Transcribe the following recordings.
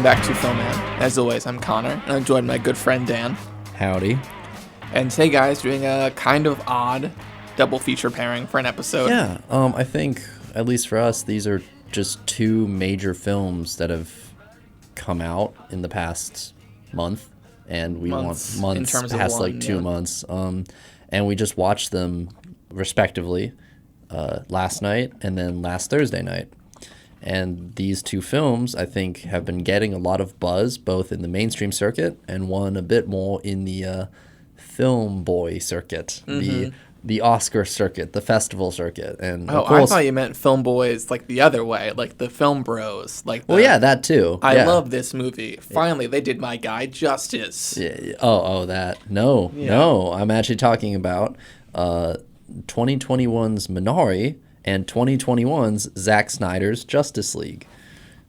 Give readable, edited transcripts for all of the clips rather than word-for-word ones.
back to Film Man. As always, I'm Connor, and I'm joined by my good friend Dan. Howdy. And today, guys, doing a kind of odd double feature pairing for an episode. Yeah, I think, at least for us, these are just two major films that have come out in the past month, and we want months in terms of past one, like 2 months. And we just watched them respectively last night and then last Thursday night. And these two films, I think, have been getting a lot of buzz, both in the mainstream circuit and one a bit more in the film boy circuit, the Oscar circuit, the festival circuit. And of course, I thought you meant film boys like the other way, like the film bros. Well, yeah, that too. I love this movie. Finally, they did my guy justice. Yeah. Oh, that. No. I'm actually talking about 2021's Minari and 2021's Zack Snyder's Justice League.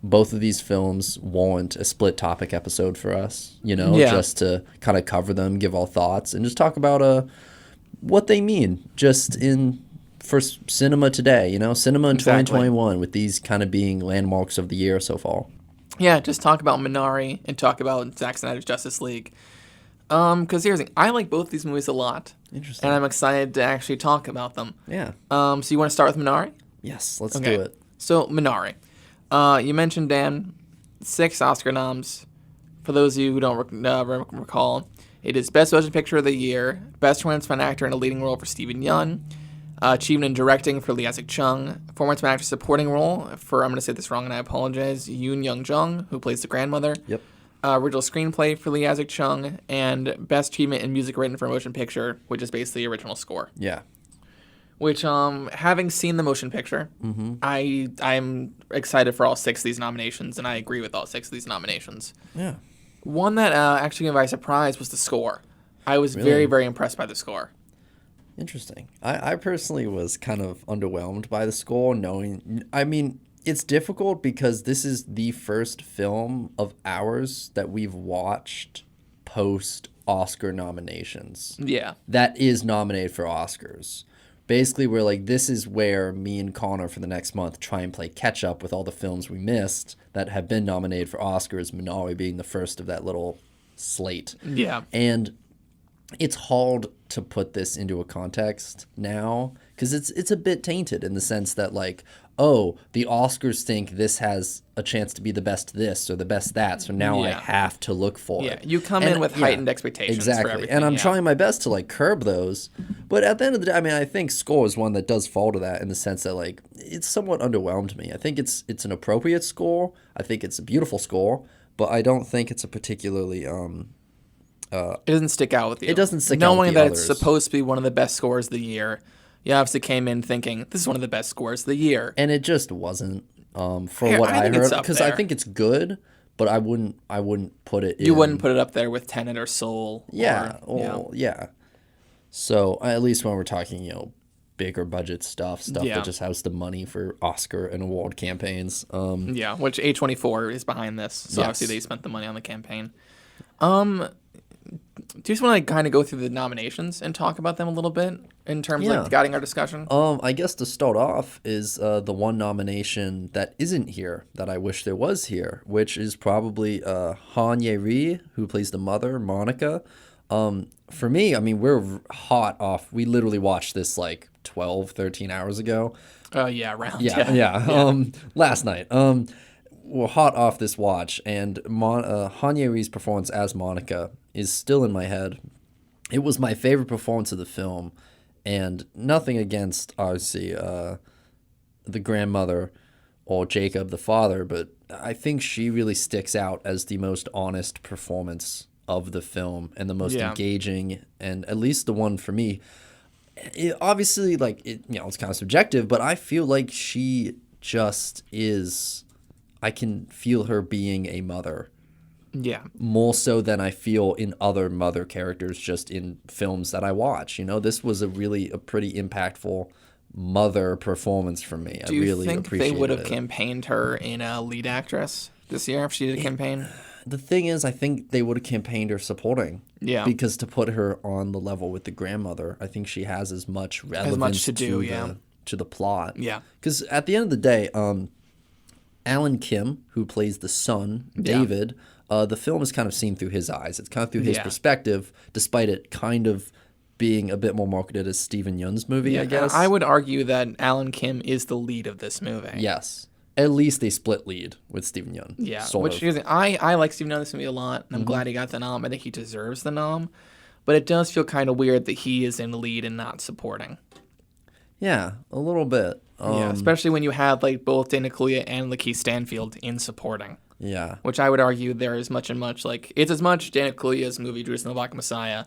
Both of these films warrant a split topic episode for us, just to kind of cover them, give our thoughts, and just talk about what they mean just for cinema today, cinema in 2021, with these kind of being landmarks of the year so far. Yeah, just talk about Minari and talk about Zack Snyder's Justice League. Because here's the thing, I like both these movies a lot. Interesting. And I'm excited to actually talk about them. Yeah. So you want to start with Minari? Yes, let's do it. So, Minari. You mentioned, Dan, 6 Oscar noms. For those of you who don't recall, it is Best Motion Picture of the Year, Best Performance by an Actor in a Leading Role for Stephen Yeun, Achievement in Directing for Isaac Chung, Performance by an Actor Supporting Role for, I'm going to say this wrong and I apologize, Yoon Young-jung, who plays the grandmother. Yep. Original Screenplay for Isaac Chung, and Best Achievement in Music Written for a Motion Picture, which is basically original score. Yeah. Which, having seen the motion picture, I'm excited for all 6 of these nominations, and I agree with all 6 of these nominations. Yeah. One that actually came by surprise was the score. I was very, very impressed by the score. Interesting. I personally was kind of underwhelmed by the score, it's difficult because this is the first film of ours that we've watched post-Oscar nominations. Yeah. That is nominated for Oscars. Basically, we're like, this is where me and Connor for the next month try and play catch-up with all the films we missed that have been nominated for Oscars, Minari being the first of that little slate. Yeah. And it's hard to put this into a context now because it's a bit tainted in the sense that, like, oh, the Oscars think this has a chance to be the best this or the best that, so now I have to look for it. Yeah, you come in with heightened expectations exactly. for everything. And I'm trying my best to, like, curb those. But at the end of the day, I think score is one that does fall to that in the sense that, like, it's somewhat underwhelmed me. I think it's an appropriate score. I think it's a beautiful score, but I don't think it's a particularly it doesn't stick out with you. It doesn't stick out with Knowing the that others. it's supposed to be one of the best scores of the year, you obviously came in thinking, this is one of the best scores of the year. And it just wasn't, for what I heard. Because I think it's good, but I wouldn't put it in. You wouldn't put it up there with Tenet or Soul. Yeah. Yeah. So at least when we're talking, bigger budget stuff that just has the money for Oscar and award campaigns. Which A24 is behind this. So obviously they spent the money on the campaign. Do you just want to kind of go through the nominations and talk about them a little bit in terms of guiding our discussion? I guess to start off is the one nomination that isn't here that I wish there was here, which is probably Han Ye-ri, who plays the mother, Monica. For me, we're hot off. We literally watched this like 12, 13 hours ago. Last night. We're hot off this watch, and Han Ye-ri's performance as Monica is still in my head. It was my favorite performance of the film, and nothing against, obviously, the grandmother or Jacob, the father, but I think she really sticks out as the most honest performance of the film and the most engaging, and at least the one for me. Obviously, it's kind of subjective, but I feel like she just is... I can feel her being a mother. Yeah. More so than I feel in other mother characters just in films that I watch. This was a pretty impactful mother performance for me. Do you think they would have campaigned her in a lead actress this year if she did a campaign? The thing is, I think they would have campaigned her supporting. Yeah. Because to put her on the level with the grandmother, I think she has as much relevance to the plot. Yeah. Because at the end of the day, Alan Kim, who plays the son, Yeah. David, the film is kind of seen through his eyes. It's kind of through his Yeah. perspective, despite it kind of being a bit more marketed as Steven Yeun's movie, I guess. I would argue that Alan Kim is the lead of this movie. Yes. At least they split lead with Steven Yeun. Yeah, sort of. is, I like Steven Yeun in this movie a lot, and I'm glad he got the nom. I think he deserves the nom. But it does feel kind of weird that he is in the lead and not supporting. Yeah, a little bit. Yeah, especially when you have like both Dana Kaluuya and Lakeith Stanfield in supporting. Yeah. Which I would argue there is much like it's as much Dana Kaluuya's movie Judas and the Black Messiah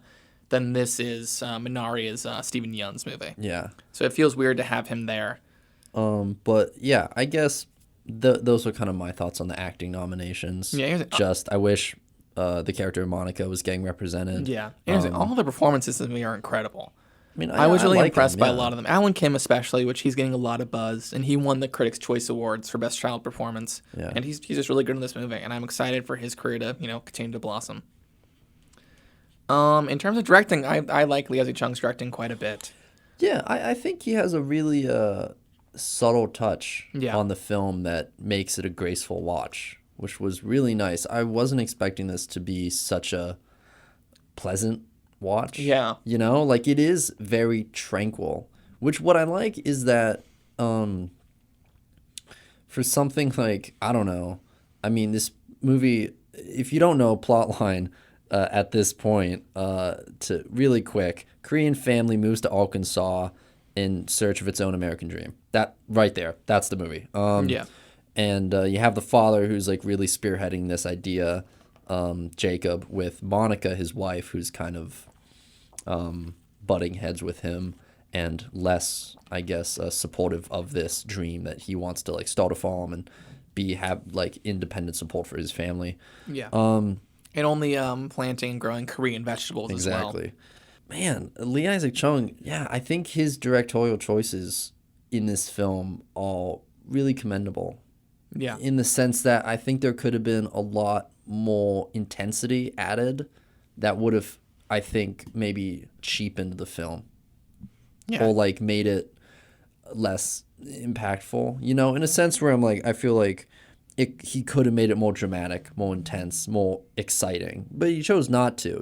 than this is Minari is Steven Yeun's movie. Yeah. So it feels weird to have him there. But yeah, I guess those are kind of my thoughts on the acting nominations. Yeah, I wish the character of Monica was getting represented. Yeah, all the performances in the movie are incredible. I mean, I was really like impressed him, by yeah. a lot of them. Alan Kim especially, which he's getting a lot of buzz, and he won the Critics' Choice Awards for Best Child Performance. Yeah. And he's just really good in this movie, and I'm excited for his career to continue to blossom. In terms of directing, I like Isaac Chung's directing quite a bit. Yeah, I think he has a really subtle touch on the film that makes it a graceful watch, which was really nice. I wasn't expecting this to be such a pleasant watch. Yeah. Like it is very tranquil, which what I like is that for something like, I don't know, I mean, this movie, if you don't know plotline at this point, to really quick, Korean family moves to Arkansas in search of its own American dream. That right there, that's the movie. Yeah. And you have the father who's like really spearheading this idea, Jacob, with Monica, his wife, who's kind of butting heads with him and less, I guess, supportive of this dream that he wants to like start a farm and have like independent support for his family. Yeah. And only planting and growing Korean vegetables as well. Exactly. Man, Lee Isaac Chung, yeah, I think his directorial choices in this film are really commendable. Yeah. In the sense that I think there could have been a lot more intensity added that would have, I think, maybe cheapened the film. Yeah. Or like made it less impactful, in a sense where I'm like, I feel like he could have made it more dramatic, more intense, more exciting, but he chose not to,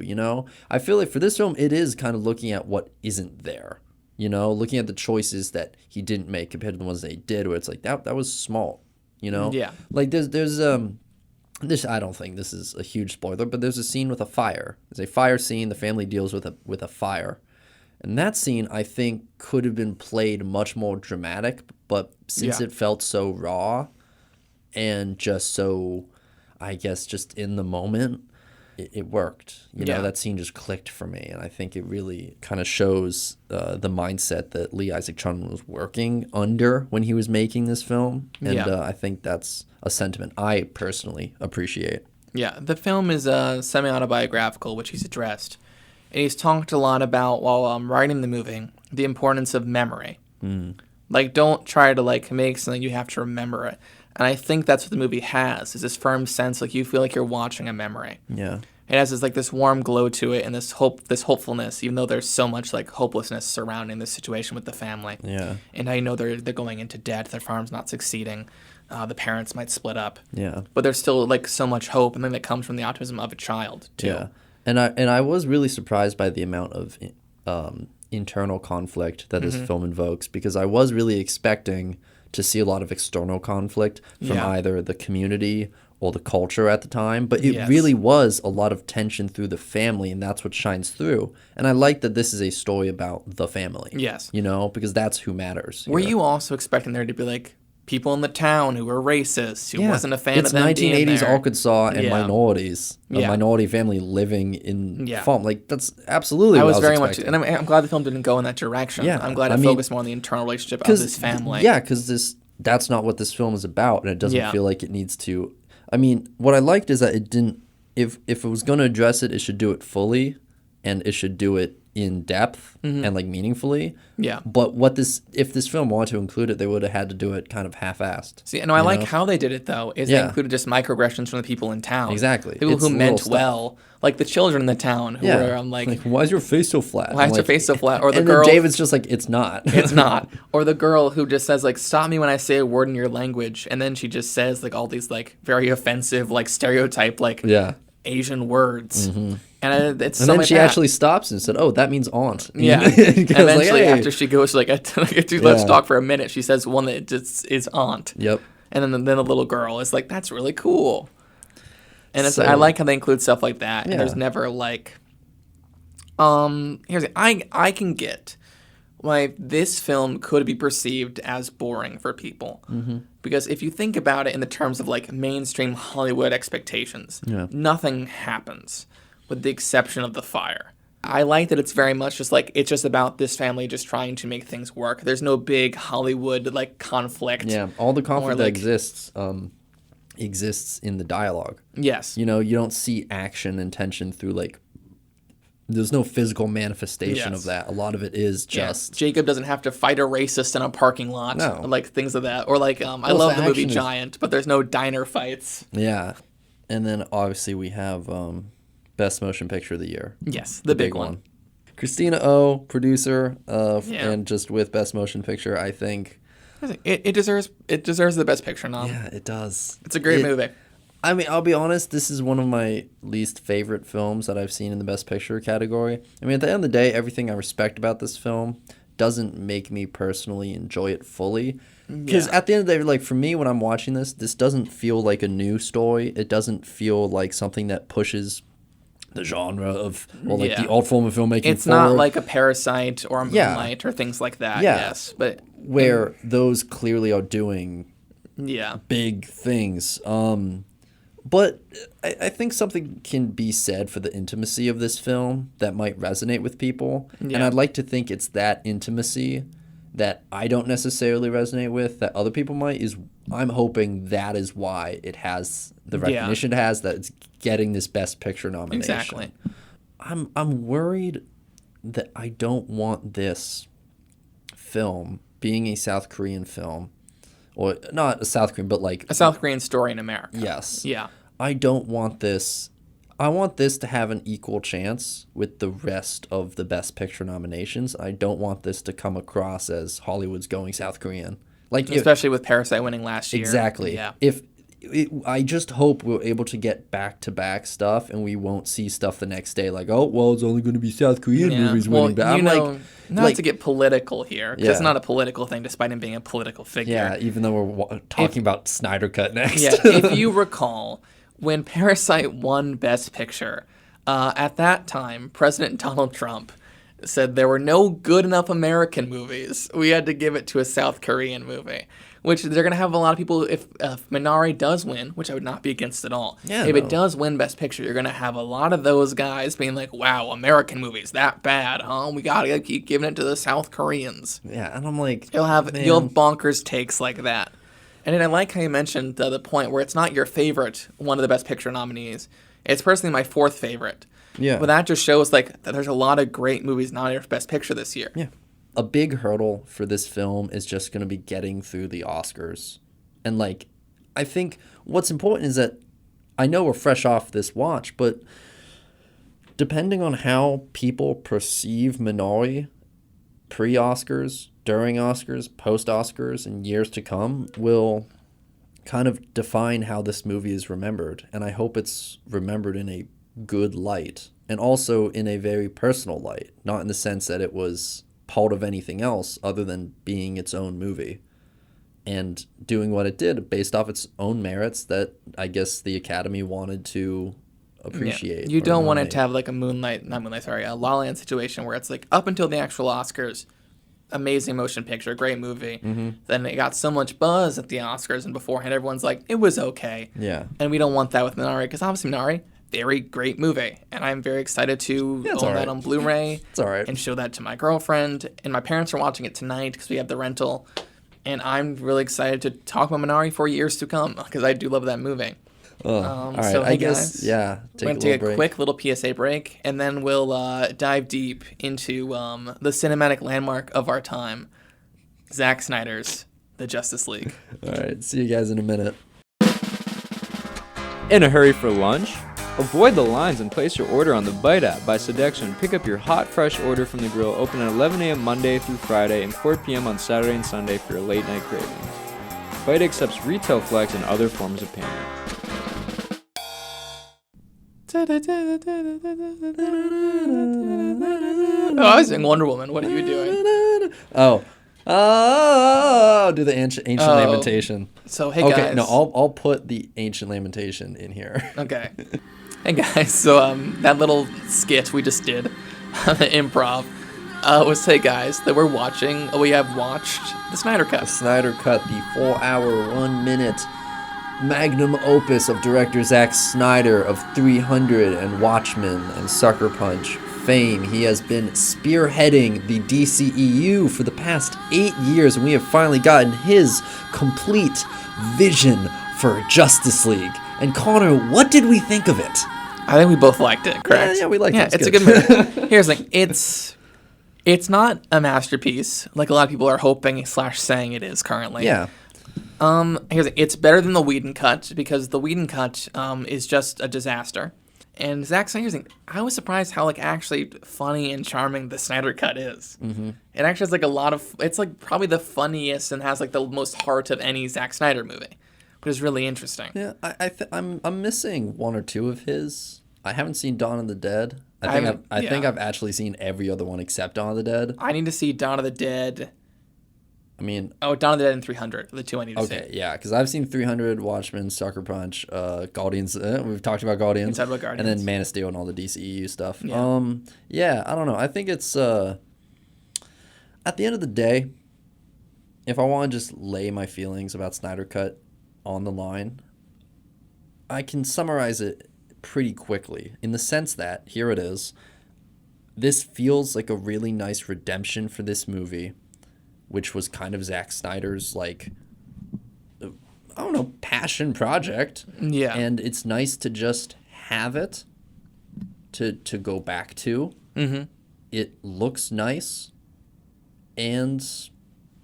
I feel like for this film, it is kind of looking at what isn't there, looking at the choices that he didn't make compared to the ones that he did, where it's like, that was small, Yeah. Like there's this, I don't think this is a huge spoiler, but there's a scene with a fire. There's a fire scene. The family deals with a fire. And that scene, I think, could have been played much more dramatic, but since it felt so raw and just so, I guess, just in the moment, it worked. That scene just clicked for me. And I think it really kind of shows the mindset that Lee Isaac Chung was working under when he was making this film. And I think that's a sentiment I personally appreciate. Yeah, the film is semi-autobiographical, which he's addressed. And he's talked a lot about, while writing the movie, the importance of memory. Like, don't try to, like, make something you have to remember it. And I think that's what the movie has, is this firm sense, like, you feel like you're watching a memory. Yeah. It has this warm glow to it and this hopefulness, even though there's so much, like, hopelessness surrounding this situation with the family. Yeah. And how they're going into debt, their farm's not succeeding, the parents might split up. Yeah. But there's still, like, so much hope, and then that comes from the optimism of a child, too. Yeah. And I was really surprised by the amount of internal conflict that this film invokes, because I was really expecting to see a lot of external conflict from either the community or the culture at the time, but it really was a lot of tension through the family, and that's what shines through. And I like that this is a story about the family. Yes. Because that's who matters. Were you also expecting there to be, like, people in the town who were racist, who wasn't a fan it's of them being 1980s there? Arkansas and minorities, a minority family living in farm. Like, that's absolutely what I was very much, expecting. and I'm glad the film didn't go in that direction. Yeah, I'm glad it focused more on the internal relationship of this family. Yeah, because that's not what this film is about, and it doesn't feel like it needs to. I mean, what I liked is that it didn't. If it was going to address it, it should do it fully, and it should do it in depth and like meaningfully. Yeah. But if this film wanted to include it, they would have had to do it kind of half-assed. See, I like how they did it though. Is they included just microaggressions from the people in town. Exactly. People It's who meant little well, like the children in the town who were I'm like, why is your face so flat? why is your face so flat? Or the and girl. then David's just like, it's not. It's not. Or the girl who just says like, stop me when I say a word in your language, and then she just says like all these like very offensive like stereotype like Asian words. And it's and then she actually stops and said, "Oh, that means aunt." Yeah. Eventually, after she goes like, let's talk for a minute, she says one that just is aunt. Yep. And then the little girl is like, that's really cool. And I like how they include stuff like that. And there's never like, I can get why this film could be perceived as boring for people. Because if you think about it in the terms of like mainstream Hollywood expectations, nothing happens with the exception of the fire. I like that it's very much just like, it's just about this family just trying to make things work. There's no big Hollywood like conflict. Yeah, all the conflict that exists in the dialogue. Yes. You know, you don't see action and tension through like, there's no physical manifestation of that. A lot of it is just... Jacob doesn't have to fight a racist in a parking lot. No. Like things of that. Or like, I love the movie Giant, but there's no diner fights. Yeah. And then obviously we have Best Motion Picture of the Year. Yes, the big one. Christina Oh, producer, and just with Best Motion Picture, I think... It deserves the Best Picture nom. Yeah, it does. It's a great movie. I mean, I'll be honest, this is one of my least favorite films that I've seen in the Best Picture category. I mean, at the end of the day, everything I respect about this film doesn't make me personally enjoy it fully. Because at the end of the day, like for me, when I'm watching this doesn't feel like a new story. It doesn't feel like something that pushes the genre of, or like the old form of filmmaking. It's not like a Parasite or a Moonlight or things like that. Yes, but where those clearly are doing big things. But I think something can be said for the intimacy of this film that might resonate with people. Yeah. And I'd like to think it's that intimacy that I don't necessarily resonate with that other people might. I'm hoping that is why it has the recognition it has, that it's getting this Best Picture nomination. Exactly. I'm worried that I don't want this film being a South Korean film. Or not a South Korean, but like... a South Korean story in America. Yes. Yeah. I don't want this... I want this to have an equal chance with the rest of the Best Picture nominations. I don't want this to come across as Hollywood's going South Korean. Like, especially with Parasite winning last year. Exactly. Yeah. I just hope we're able to get back-to-back stuff and we won't see stuff the next day like, oh, well, it's only going to be South Korean movies winning. But I'm not to get political here, because it's not a political thing despite him being a political figure. Yeah, even though we're talking about Snyder Cut next. Yeah, if you recall, when Parasite won Best Picture, at that time, President Donald Trump said there were no good enough American movies. We had to give it to a South Korean movie. Which they're going to have a lot of people, if Minari does win, which I would not be against at all. Yeah, if it does win Best Picture, you're going to have a lot of those guys being like, wow, American movies, that bad, huh? We got to keep giving it to the South Koreans. Yeah, and I'm like, you'll have bonkers takes like that. And then I like how you mentioned the point where it's not your favorite one of the Best Picture nominees. It's personally my fourth favorite. Yeah. But that just shows like that there's a lot of great movies nominated for Best Picture this year. Yeah. A big hurdle for this film is just going to be getting through the Oscars. And, like, I think what's important is that I know we're fresh off this watch, but depending on how people perceive Minari pre-Oscars, during Oscars, post-Oscars, and years to come will kind of define how this movie is remembered. And I hope it's remembered in a good light and also in a very personal light, not in the sense that it was part of anything else other than being its own movie and doing what it did based off its own merits that I guess the Academy wanted to appreciate. Yeah. You don't want it to have like a La La Land situation where it's like up until the actual Oscars, amazing motion picture, great movie. Mm-hmm. Then it got so much buzz at the Oscars and beforehand everyone's like, it was okay. Yeah. And we don't want that with Minari because obviously Minari, very great movie, and I'm very excited to own that on Blu-ray. It's all right. And show that to my girlfriend. And my parents are watching it tonight because we have the rental. And I'm really excited to talk about Minari for years to come because I do love that movie. All right, So, I hey, guess, guys, yeah, we're take a going to little take a break. quick little PSA break, and then we'll dive deep into the cinematic landmark of our time, Zack Snyder's The Justice League. All right, see you guys in a minute. In a hurry for lunch? Avoid the lines and place your order on the Bite app by Sodexo and pick up your hot, fresh order from the grill, open at 11 a.m. Monday through Friday and 4 p.m. on Saturday and Sunday for your late-night cravings. Bite accepts retail flex and other forms of payment. Oh, I was doing Wonder Woman. What are you doing? Do the ancient lamentation. So, hey, Okay, guys. no, I'll put the ancient lamentation in here. Okay. Hey, guys. So, that little skit we just did, the improv, was, hey, guys, that we have watched the Snyder Cut. Snyder Cut, the 4-hour, 1-minute magnum opus of director Zack Snyder of 300 and Watchmen and Sucker Punch fame. He has been spearheading the DCEU for the past 8 years, and we have finally gotten his complete vision for Justice League. And Connor, what did we think of it? I think we both liked it, correct? Yeah, we liked it. Yeah, it's a good movie. Here's the thing. It's not a masterpiece like a lot of people are hoping / saying it is currently. Yeah. It's better than the Whedon cut because the Whedon cut is just a disaster. And Zack Snyder's thing, I was surprised how actually funny and charming the Snyder cut is. Mm-hmm. It actually has it's probably the funniest and has the most heart of any Zack Snyder movie, which is really interesting. Yeah, I'm missing one or two of his. I haven't seen Dawn of the Dead. I think I've actually seen every other one except Dawn of the Dead. I need to see Dawn of the Dead. Dawn of the Dead and 300 are the two I need to see. Okay, yeah, because I've seen 300, Watchmen, Sucker Punch, Guardians. We've talked about Guardians. We talked about Guardians. And then Man of Steel and all the DCEU stuff. Yeah. I don't know. I think it's at the end of the day, if I want to just lay my feelings about Snyder Cut on the line, I can summarize it pretty quickly in the sense that here it is. This feels like a really nice redemption for this movie, which was kind of Zack Snyder's passion project. Yeah. And it's nice to just have it to go back to. Mm-hmm. It looks nice. And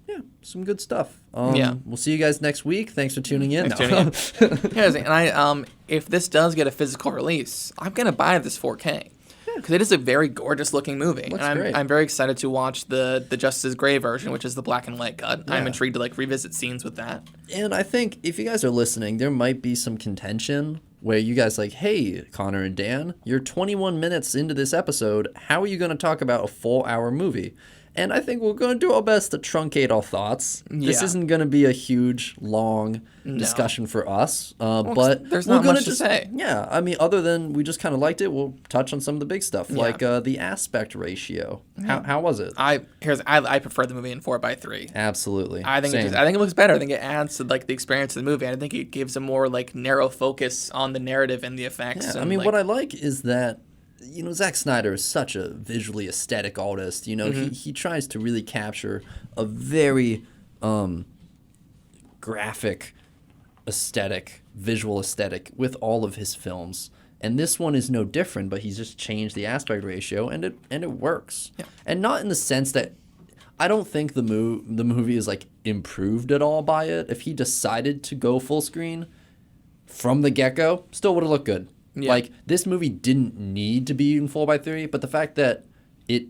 yeah, some good stuff. We'll see you guys next week. Thanks for tuning in. And if this does get a physical release, I'm going to buy this 4K. Because it is a very gorgeous looking movie. Looks and great. I'm very excited to watch the Justice Gray version, which is the black and white cut. Yeah. I'm intrigued to revisit scenes with that. And I think if you guys are listening, there might be some contention where you guys hey, Connor and Dan, you're 21 minutes into this episode. How are you going to talk about a 4-hour movie? And I think we're going to do our best to truncate our thoughts. Yeah. This isn't going to be a huge, long discussion for us. But there's not much to just say. Yeah, other than we just kind of liked it, we'll touch on some of the big stuff, like the aspect ratio. How was it? I prefer the movie in 4:3. Absolutely. I think it looks better. I think it adds to the experience of the movie. I think it gives a more narrow focus on the narrative and the effects. Yeah, what I like is that Zack Snyder is such a visually aesthetic artist. He tries to really capture a very graphic aesthetic, visual aesthetic with all of his films. And this one is no different, but he's just changed the aspect ratio, and it works. Yeah. And not in the sense that I don't think the movie is improved at all by it. If he decided to go full screen from the get-go, still would have looked good. Yeah. This movie didn't need to be in 4:3, but the fact that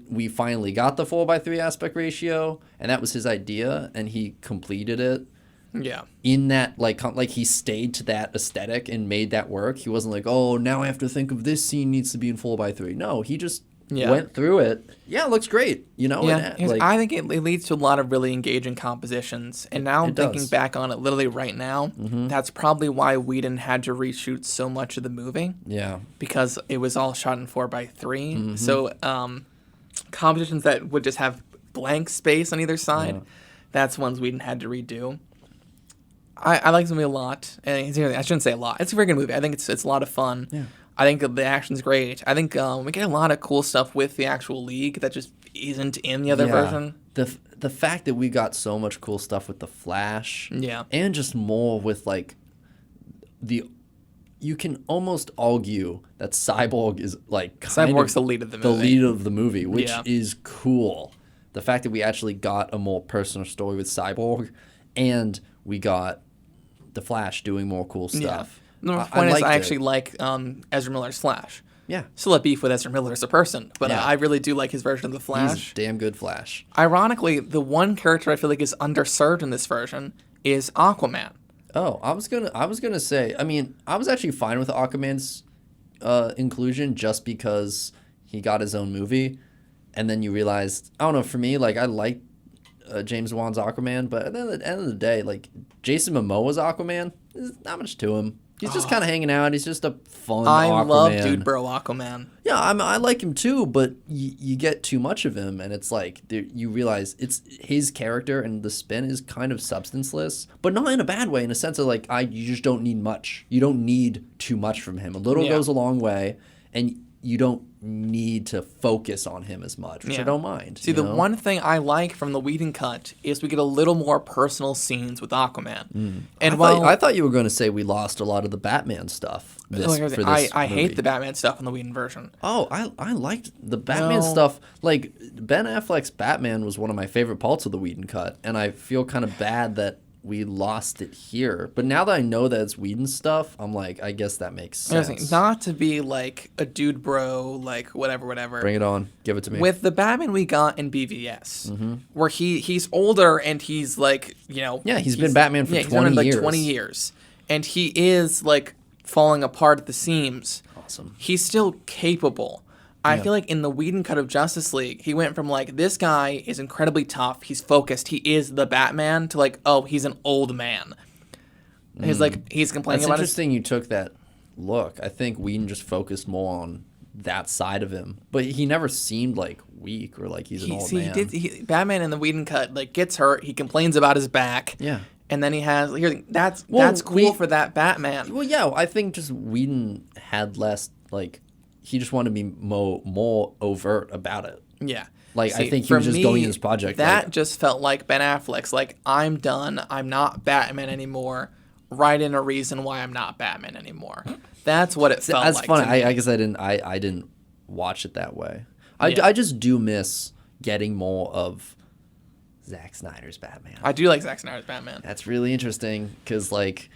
we finally got the 4:3 aspect ratio, and that was his idea, and he completed it. Yeah. In that, he stayed to that aesthetic and made that work. He wasn't oh, now I have to think of this scene needs to be in 4:3. No, he just went through it. Yeah, it looks great. Yeah. I think it leads to a lot of really engaging compositions. And now I'm thinking back on it literally right now. Mm-hmm. That's probably why Whedon had to reshoot so much of the movie. Yeah. Because it was all shot in 4:3. Mm-hmm. So compositions that would just have blank space on either side, that's ones Whedon had to redo. I like this movie a lot. I shouldn't say a lot. It's a very good movie. I think it's a lot of fun. Yeah. I think the action's great. I think we get a lot of cool stuff with the actual League that just isn't in the other version. The fact that we got so much cool stuff with the Flash, and just more with the you can almost argue that Cyborg is like kind Cyborg's of the lead of the movie. The lead of the movie, which Yeah. is cool. The fact that we actually got a more personal story with Cyborg, and we got the Flash doing more cool stuff. The point is, liked I it. actually like Ezra Miller's Flash. Yeah. Still a beef with Ezra Miller as a person, but Yeah. I really do like his version of the He's Flash. a damn good Flash. Ironically, the one character I feel like is underserved in this version is Aquaman. Oh, I was gonna say. I mean, I was actually fine with Aquaman's inclusion just because he got his own movie, and then you realized, I don't know. For me, like I like James Wan's Aquaman, but at the end of the day, like Jason Momoa's Aquaman, there's not much to him. He's just kind of hanging out. He's just a fun I Aquaman. love Dude Bro Aquaman. Yeah, I like him too, but you get too much of him, and it's like you realize it's his character, and the spin is kind of substanceless, but not in a bad way. In a sense of like, you just don't need much. You don't need too much from him. A little goes a long way, and you don't need to focus on him as much, which I don't mind. See, the one thing I like from the Whedon cut is we get a little more personal scenes with Aquaman. And I thought you were going to say we lost a lot of the Batman stuff. I hate the Batman stuff in the Whedon version. Oh, I liked the Batman stuff. Like, Ben Affleck's Batman was one of my favorite parts of the Whedon cut, and I feel kind of bad that we lost it here. But now that I know that it's Whedon stuff, I'm like, I guess that makes sense. Not to be like a dude bro, like whatever. Bring it on. Give it to me. With the Batman we got in BVS, where he's older and he's like, Yeah, he's been Batman for 20 been like years. 20 years. And he is like falling apart at the seams. Awesome. He's still capable. I feel like in the Whedon cut of Justice League, he went from like, this guy is incredibly tough, he's focused, he is the Batman, to like, oh, he's an old man. He's complaining That's about interesting you took that look. I think Whedon just focused more on that side of him. But he never seemed like weak or like he's an old man. Batman in the Whedon cut like gets hurt, he complains about his back. Yeah. And then he has that's cool for that Batman. Well, yeah, I think just Whedon had less like he just wanted to be more overt about it. Yeah. Like, I think he was just going in his project. That just felt like Ben Affleck's like, I'm done. I'm not Batman anymore. Write in a reason why I'm not Batman anymore. That's what it felt like. That's funny. I guess I didn't watch it that way. I just do miss getting more of Zack Snyder's Batman. I do like Zack Snyder's Batman. That's really interesting because, like,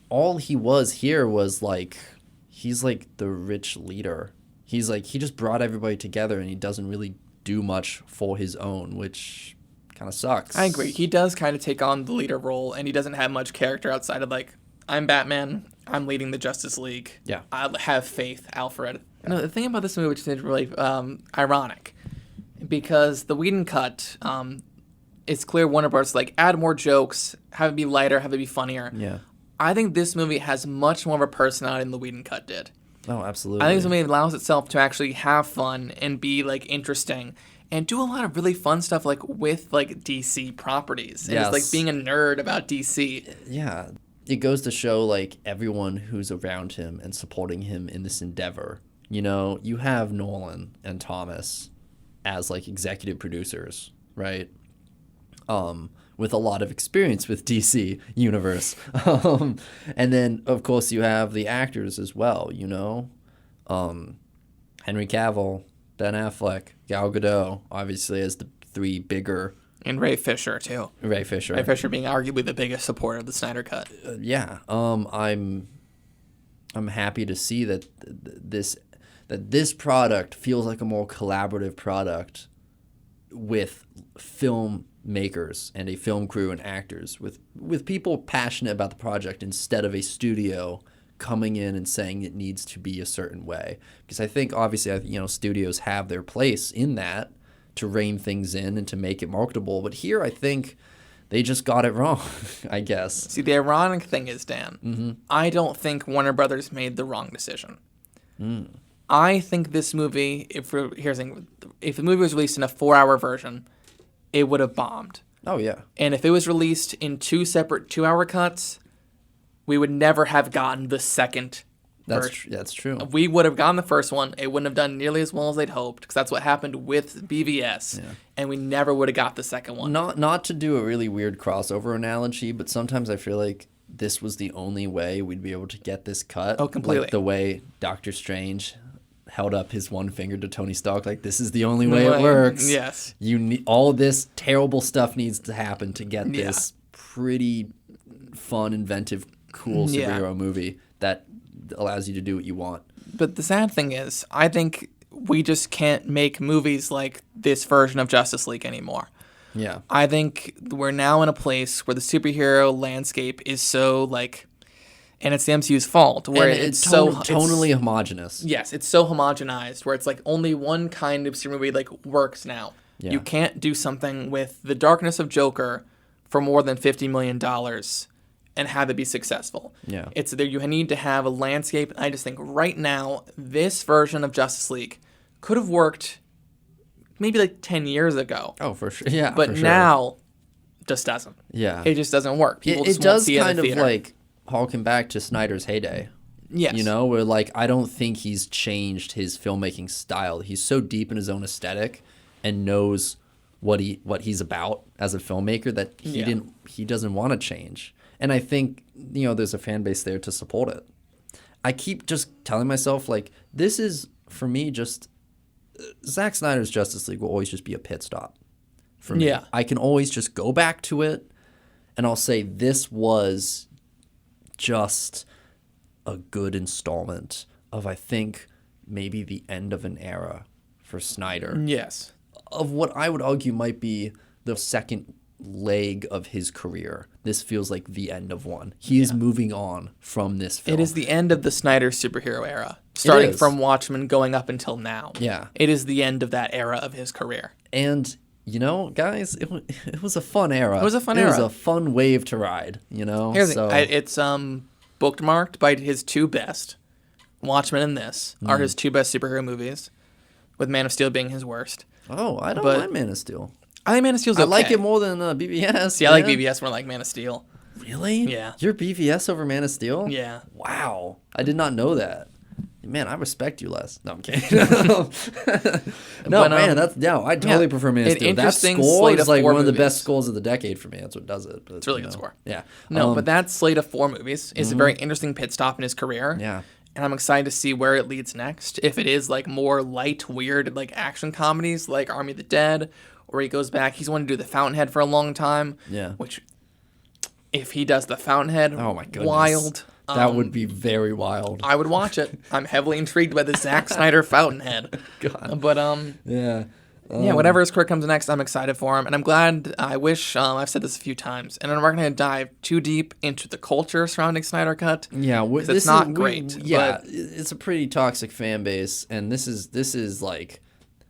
all he was here was, like, he's, like, the rich leader. He's, like, he just brought everybody together and he doesn't really do much for his own, which kind of sucks. I agree. He does kind of take on the leader role and he doesn't have much character outside of, like, I'm Batman. I'm leading the Justice League. Yeah. I have faith, Alfred. No, the thing about this movie, which is really ironic, because the Whedon cut, it's clear Warner Bros. Like, add more jokes, have it be lighter, have it be funnier. Yeah. I think this movie has much more of a personality than the Whedon cut did. Oh, absolutely. I think this movie allows itself to actually have fun and be, like, interesting and do a lot of really fun stuff, like, with, like, DC properties. And it's, like, being a nerd about DC. Yeah. It goes to show, like, everyone who's around him and supporting him in this endeavor. You know, you have Nolan and Thomas as, like, executive producers, right? With a lot of experience with DC Universe. And then, of course, you have the actors as well, you know? Henry Cavill, Ben Affleck, Gal Gadot, obviously as the three bigger... And Ray Fisher, too. Ray Fisher. Ray Fisher being arguably the biggest supporter of the Snyder Cut. Yeah. I'm happy to see that this product feels like a more collaborative product with filmmakers and a film crew and actors, with people passionate about the project instead of a studio coming in and saying it needs to be a certain way. Because I think, obviously, you know, studios have their place in that to rein things in and to make it marketable. But here, I think they just got it wrong, I guess. See, the ironic thing is, Dan, I don't think Warner Brothers made the wrong decision. I think this movie, if the movie was released in a 4-hour version, it would have bombed. Oh, yeah. And if it was released in 2 separate 2-hour cuts, we would never have gotten the second version. That's true. We would have gotten the first one. It wouldn't have done nearly as well as they'd hoped, because that's what happened with BVS. Yeah. And we never would have got the second one. Not to do a really weird crossover analogy, but sometimes I feel like this was the only way we'd be able to get this cut. Oh, completely. Like the way Doctor Strange held up his one finger to Tony Stark, like, this is the only way it works. Yes. You need, all this terrible stuff needs to happen to get this pretty fun, inventive, cool superhero movie that allows you to do what you want. But the sad thing is, I think we just can't make movies like this version of Justice League anymore. Yeah. I think we're now in a place where the superhero landscape is so, like, and it's the MCU's fault, where And it's so tonally homogenous. Yes, it's so homogenized where it's like only one kind of superhero movie like works now. Yeah. You can't do something with the darkness of Joker for more than $50 million and have it be successful. Yeah. It's there. You need to have a landscape. I just think right now this version of Justice League could have worked maybe like 10 years ago. Oh, for sure. Yeah. But for sure. now just doesn't. Yeah. It just doesn't work. People It just won't does see it in kind the of theater. like harken back to Snyder's heyday. Yes. You know, where like I don't think he's changed his filmmaking style. He's so deep in his own aesthetic and knows what he's about as a filmmaker that he doesn't want to change. And I think, you know, there's a fan base there to support it. I keep just telling myself, like, this is, for me, just Zack Snyder's Justice League will always just be a pit stop for me. Yeah. I can always just go back to it and I'll say this was just a good installment of, I think, maybe the end of an era for Snyder. Yes. Of what I would argue might be the second leg of his career. This feels like the end of one. He is moving on from this film. It is the end of the Snyder superhero era, starting is. from Watchmen going up until now. Yeah. It is the end of that era of his career. And, you know, guys, it was a fun era. It was a fun It was era. a fun wave to ride, you know? Here's the So, thing. It's bookmarked by his two best. Watchmen and this are his two best superhero movies, with Man of Steel being his worst. oh, I don't but- mind Man of Steel. I think Man of Steel's okay. I like it more than BVS. See, I like man. BVS more like Man of Steel. Really? Yeah. You're BVS over Man of Steel? Yeah. Wow. I did not know that. Man, I respect you less. No, I'm kidding. No, But, man, I totally prefer Man of an Steel. That interesting score slate is of like four one of the movies. best scores of the decade for me. That's what does it. But, It's a really you good know. score. Yeah. No, but that slate of four movies is a very interesting pit stop in his career. Yeah. And I'm excited to see where it leads next. If it is like more light, weird, like action comedies like Army of the Dead, or he goes back, he's wanted to do The Fountainhead for a long time. Yeah. Which, if he does The Fountainhead, Oh my goodness. wild. That would be very wild. I would watch it. I'm heavily intrigued by the Zack Snyder Fountainhead. God. But Yeah. yeah, whatever his career comes next, I'm excited for him, and I'm glad. I wish I've said this a few times, and I'm not going to dive too deep into the culture surrounding Snyder Cut. Yeah, it's not great. Yeah, but it's a pretty toxic fan base, and this is like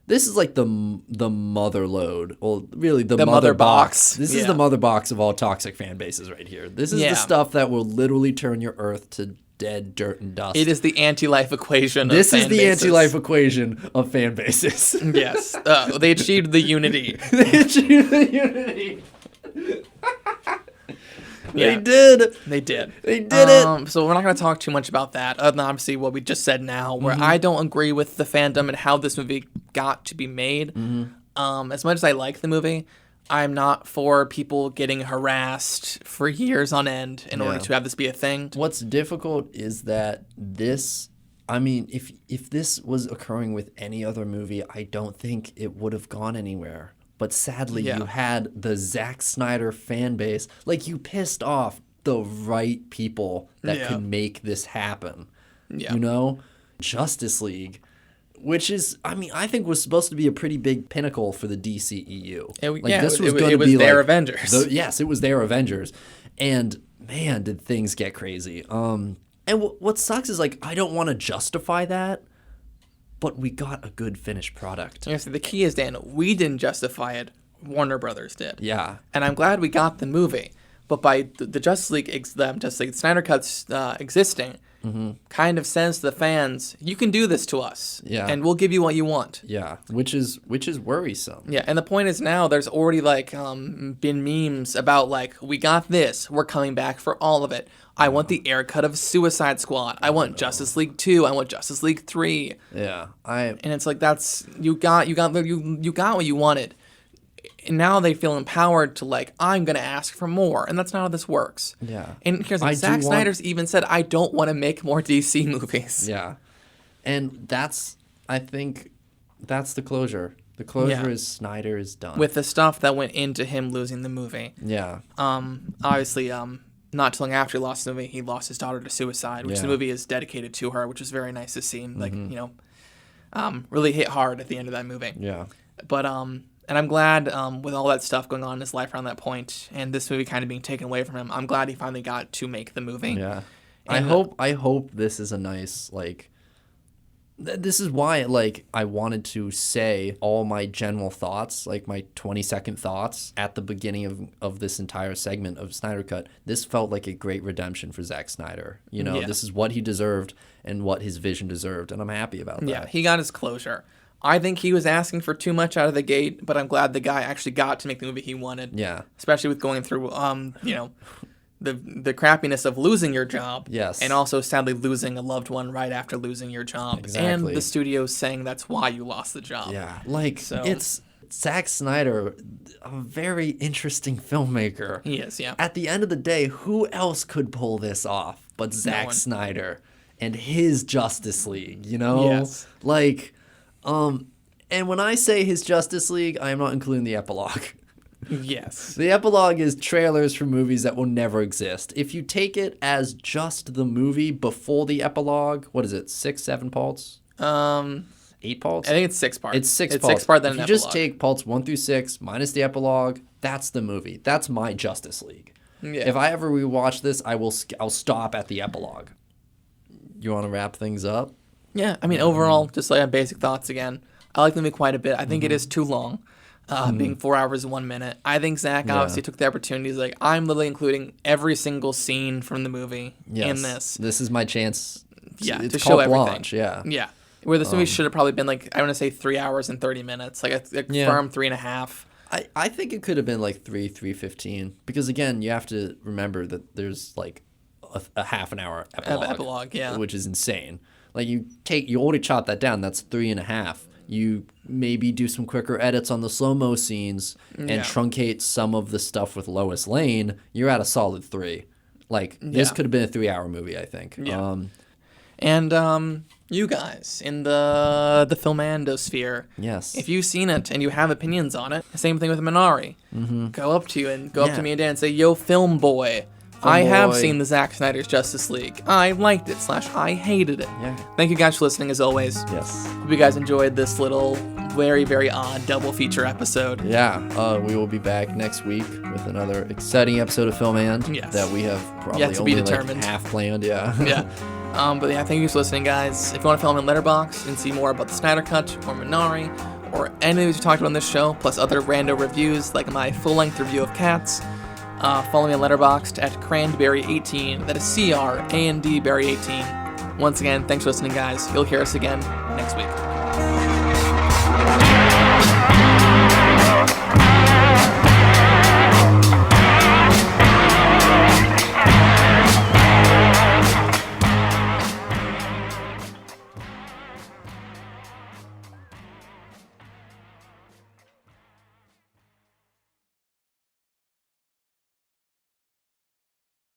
the mother load, or really the mother box. box. This is Yeah. the mother box of all toxic fan bases right here. This is Yeah. the stuff that will literally turn your earth to dead dirt and dust. it is the anti-life equation. This of is fan the bases. anti-life equation of fan bases. Yes, they achieved the unity. They achieved the unity. Yeah. They did. They did. They did it. So we're not going to talk too much about that, other than obviously what we just said now, where Mm-hmm. I don't agree with the fandom and how this movie got to be made. Mm-hmm. As much as I like the movie, I'm not for people getting harassed for years on end in order Yeah. to have this be a thing. What's difficult is that this, I mean, if this was occurring with any other movie, I don't think it would have gone anywhere. But sadly, Yeah. you had the Zack Snyder fan base. Like, you pissed off the right people that Yeah. could make this happen. Yeah. You know? Justice League, which is, I mean, I think was supposed to be a pretty big pinnacle for the DCEU. It was their Avengers. Yes, it was their Avengers. And man, did things get crazy. And what sucks is, like, I don't want to justify that, but we got a good finished product. You know, so the key is, Dan, we didn't justify it. Warner Brothers did. Yeah. And I'm glad we got the movie. But by the Justice League, the Snyder Cut's existing, kind of says to the fans, you can do this to us. Yeah. And we'll give you what you want. Yeah, which is worrisome. Yeah, and the point is now there's already like been memes about like, we got this, we're coming back for all of it. I want the air cut of Suicide Squad. I want Justice League 2. I want Justice League 3. Yeah, And it's like, that's you got what you wanted. now they feel empowered to like, I'm going to ask for more. And that's not how this works. Yeah. And here's I Zack do want- Snyder's even said, I don't want to make more DC movies. Yeah. And I think that's the closure. The closure is Snyder is done. With the stuff that went into him losing the movie. Yeah. Obviously, not too long after he lost the movie, he lost his daughter to suicide, which the movie is dedicated to her, which was very nice to see. Like, really hit hard at the end of that movie. Yeah. But, and I'm glad with all that stuff going on in his life around that point, and this movie kind of being taken away from him, I'm glad he finally got to make the movie. Yeah. And, I hope this is a nice, like, this is why, like, I wanted to say all my general thoughts, like my 20-second thoughts at the beginning of this entire segment of Snyder Cut. This felt like a great redemption for Zack Snyder. You know, this is what he deserved and what his vision deserved, and I'm happy about that. Yeah, he got his closure. I think he was asking for too much out of the gate, but I'm glad the guy actually got to make the movie he wanted. Yeah. Especially with going through, the crappiness of losing your job. Yes. And also sadly losing a loved one right after losing your job. Exactly. And the studio saying that's why you lost the job. Yeah. Like, it's Zack Snyder, a very interesting filmmaker. He is, yeah. At the end of the day, who else could pull this off but Zack Snyder and his Justice League, you know? Yes. Like, and when I say his Justice League, I am not including the epilogue. Yes. The epilogue is trailers for movies that will never exist. If you take it as just the movie before the epilogue, what is it, 6, 7 parts? 8 parts? I think it's 6 parts. It's 6 parts. 6 part, then if an you just epilogue. take parts 1 through 6 minus the epilogue, that's the movie. That's my Justice League. Yeah. If I ever rewatch this, I'll stop at the epilogue. You want to wrap things up? Yeah, I mean, overall, just like basic thoughts again. I like the movie quite a bit. I think it is too long, being 4 hours and 1 minute. I think Zach obviously took the opportunity. He's like, I'm literally including every single scene from the movie in this. This is my chance. It's to carte show everything. blanche, yeah. Yeah. Where this movie should have probably been like, I want to say 3 hours and 30 minutes. Like a firm 3.5. I think it could have been like 3:15. Because again, you have to remember that there's like a half an hour epilogue. Yeah. Which is insane. Like you already chopped that down. That's 3.5. You maybe do some quicker edits on the slow-mo scenes and truncate some of the stuff with Lois Lane. You're at a solid 3. Like this could have been a 3-hour movie, I think. Yeah. And you guys in the filmandosphere, yes, if you've seen it and you have opinions on it, same thing with Minari. Go up to me and Dan and say, "Yo, film boy, I have seen the Zack Snyder's Justice League. I liked it / I hated it." Yeah. Thank you guys for listening as always. Yes. Hope you guys enjoyed this little very, very odd double feature episode. Yeah. We will be back next week with another exciting episode of Film And that we have probably Yet to be only determined. like half planned. Yeah. Yeah. But yeah, thank you for listening, guys. If you want to follow me on Letterboxd and see more about the Snyder Cut or Minari or any of these we talked about on this show, plus other rando reviews like my full-length review of Cats, follow me on Letterboxd at Cranberry18. That is CRANDberry18. Once again, thanks for listening, guys. You'll hear us again next week.